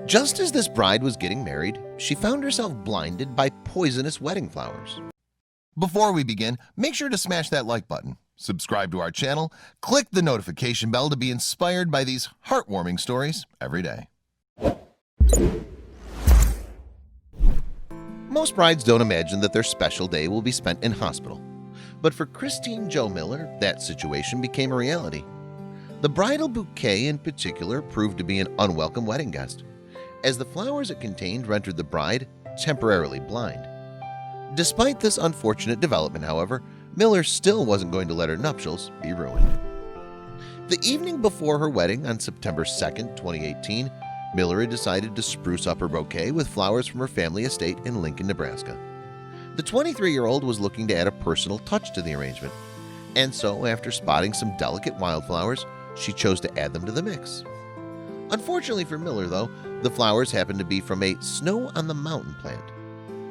Just as this bride was getting married, she found herself blinded by poisonous wedding flowers. Before we begin, make sure to smash that like button, subscribe to our channel, click the notification bell to be inspired by these heartwarming stories every day. Most brides don't imagine that their special day will be spent in hospital. But for Christine Jo Miller, that situation became a reality. The bridal bouquet in particular proved to be an unwelcome wedding guest, as the flowers it contained rendered the bride temporarily blind. Despite this unfortunate development, however, Miller still wasn't going to let her nuptials be ruined. The evening before her wedding on September 2nd, 2018, Miller had decided to spruce up her bouquet with flowers from her family estate in Lincoln, Nebraska. The 23-year-old was looking to add a personal touch to the arrangement, and so after spotting some delicate wildflowers, she chose to add them to the mix. Unfortunately for Miller, though, the flowers happened to be from a snow-on-the-mountain plant,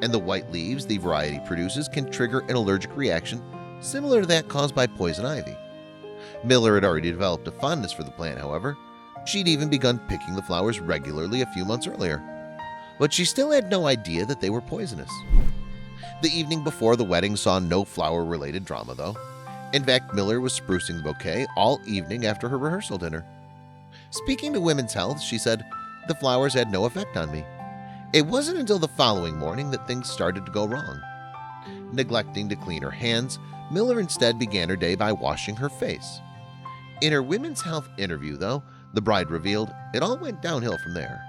and the white leaves the variety produces can trigger an allergic reaction similar to that caused by poison ivy. Miller had already developed a fondness for the plant, however. She'd even begun picking the flowers regularly a few months earlier, but she still had no idea that they were poisonous. The evening before the wedding saw no flower-related drama, though. In fact, Miller was sprucing the bouquet all evening after her rehearsal dinner. Speaking to Women's Health, she said, "The flowers had no effect on me. It wasn't until the following morning that things started to go wrong." Neglecting to clean her hands, Miller instead began her day by washing her face. In her Women's Health interview, though, the bride revealed it all went downhill from there.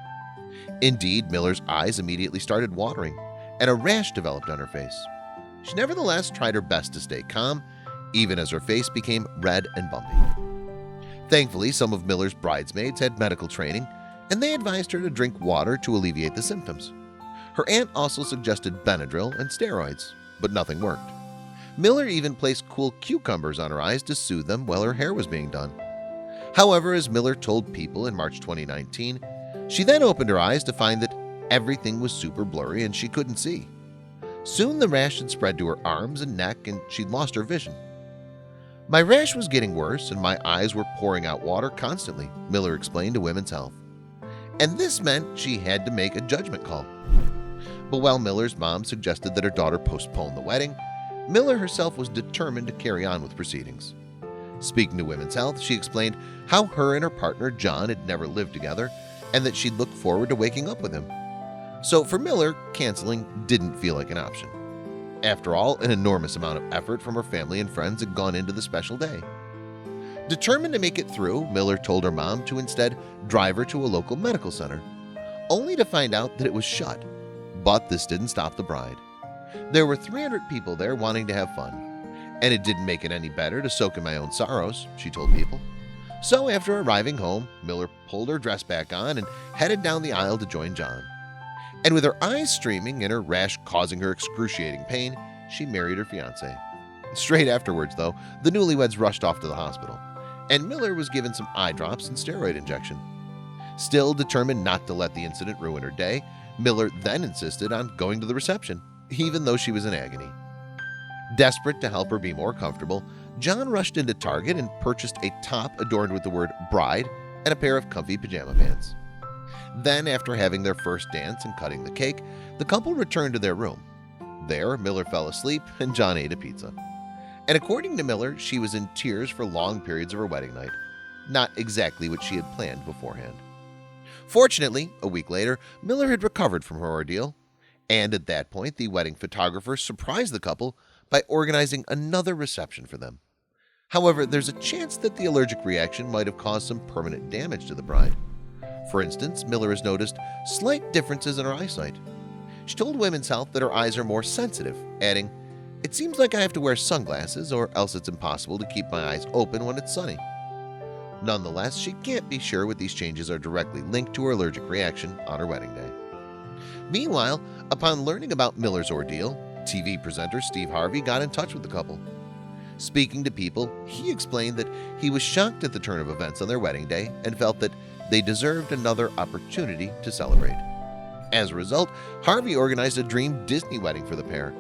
Indeed, Miller's eyes immediately started watering, and a rash developed on her face. She nevertheless tried her best to stay calm, even as her face became red and bumpy. Thankfully, some of Miller's bridesmaids had medical training, and they advised her to drink water to alleviate the symptoms. Her aunt also suggested Benadryl and steroids, but nothing worked. Miller even placed cool cucumbers on her eyes to soothe them while her hair was being done. However, as Miller told People in March 2019, she then opened her eyes to find that everything was super blurry and she couldn't see. Soon the rash had spread to her arms and neck, and she'd lost her vision. "My rash was getting worse and my eyes were pouring out water constantly," Miller explained to Women's Health. And this meant she had to make a judgment call. But while Miller's mom suggested that her daughter postpone the wedding, Miller herself was determined to carry on with proceedings. Speaking to Women's Health, she explained how her and her partner John had never lived together and that she'd look forward to waking up with him. So for Miller, canceling didn't feel like an option. After all, an enormous amount of effort from her family and friends had gone into the special day. Determined to make it through, Miller told her mom to instead drive her to a local medical center, only to find out that it was shut. But this didn't stop the bride. There were 300 people there wanting to have fun, and it didn't make it any better to soak in my own sorrows, she told People. So after arriving home, Miller pulled her dress back on and headed down the aisle to join John. And with her eyes streaming and her rash causing her excruciating pain, she married her fiancé. Straight afterwards, though, the newlyweds rushed off to the hospital, and Miller was given some eye drops and steroid injection. Still determined not to let the incident ruin her day, Miller then insisted on going to the reception, even though she was in agony. Desperate to help her be more comfortable, John rushed into Target and purchased a top adorned with the word bride and a pair of comfy pajama pants. Then, after having their first dance and cutting the cake, the couple returned to their room. There, Miller fell asleep and John ate a pizza. And according to Miller, she was in tears for long periods of her wedding night. Not exactly what she had planned beforehand. Fortunately, a week later, Miller had recovered from her ordeal. And at that point, the wedding photographer surprised the couple by organizing another reception for them. However, there's a chance that the allergic reaction might have caused some permanent damage to the bride. For instance, Miller has noticed slight differences in her eyesight. She told Women's Health that her eyes are more sensitive, adding, "It seems like I have to wear sunglasses or else it's impossible to keep my eyes open when it's sunny." Nonetheless, she can't be sure what these changes are directly linked to her allergic reaction on her wedding day. Meanwhile, upon learning about Miller's ordeal, TV presenter Steve Harvey got in touch with the couple. Speaking to People, he explained that he was shocked at the turn of events on their wedding day and felt that they deserved another opportunity to celebrate. As a result, Harvey organized a dream Disney wedding for the pair.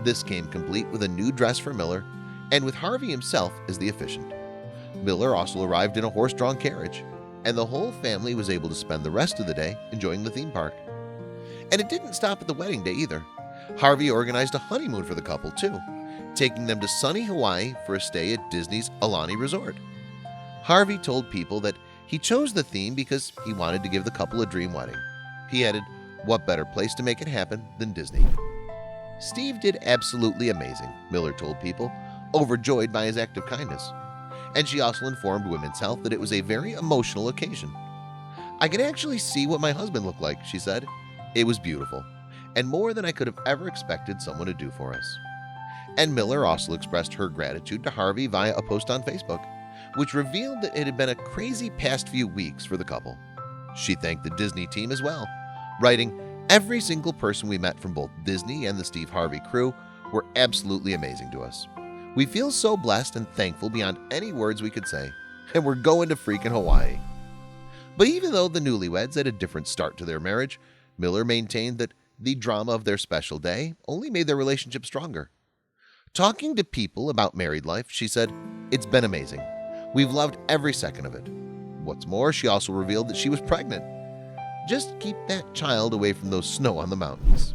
This came complete with a new dress for Miller and with Harvey himself as the officiant. Miller also arrived in a horse-drawn carriage. and the whole family was able to spend the rest of the day enjoying the theme park. And it didn't stop at the wedding day either. Harvey organized a honeymoon for the couple too, taking them to sunny Hawaii for a stay at Disney's Aulani Resort. Harvey told people that he chose the theme because he wanted to give the couple a dream wedding. He added, "What better place to make it happen than Disney?" Steve did absolutely amazing, Miller told people, overjoyed by his act of kindness. And she also informed Women's Health that it was a very emotional occasion. "I can actually see what my husband looked like," she said. "It was beautiful, and more than I could have ever expected someone to do for us." And Miller also expressed her gratitude to Harvey via a post on Facebook, which revealed that it had been a crazy past few weeks for the couple. She thanked the Disney team as well, writing, "Every single person we met from both Disney and the Steve Harvey crew were absolutely amazing to us. We feel so blessed and thankful beyond any words we could say, and we're going to freaking Hawaii." But even though the newlyweds had a different start to their marriage, Miller maintained that the drama of their special day only made their relationship stronger. Talking to people about married life, she said, "It's been amazing. We've loved every second of it." What's more, she also revealed that she was pregnant. Just keep that child away from those snow on the mountains.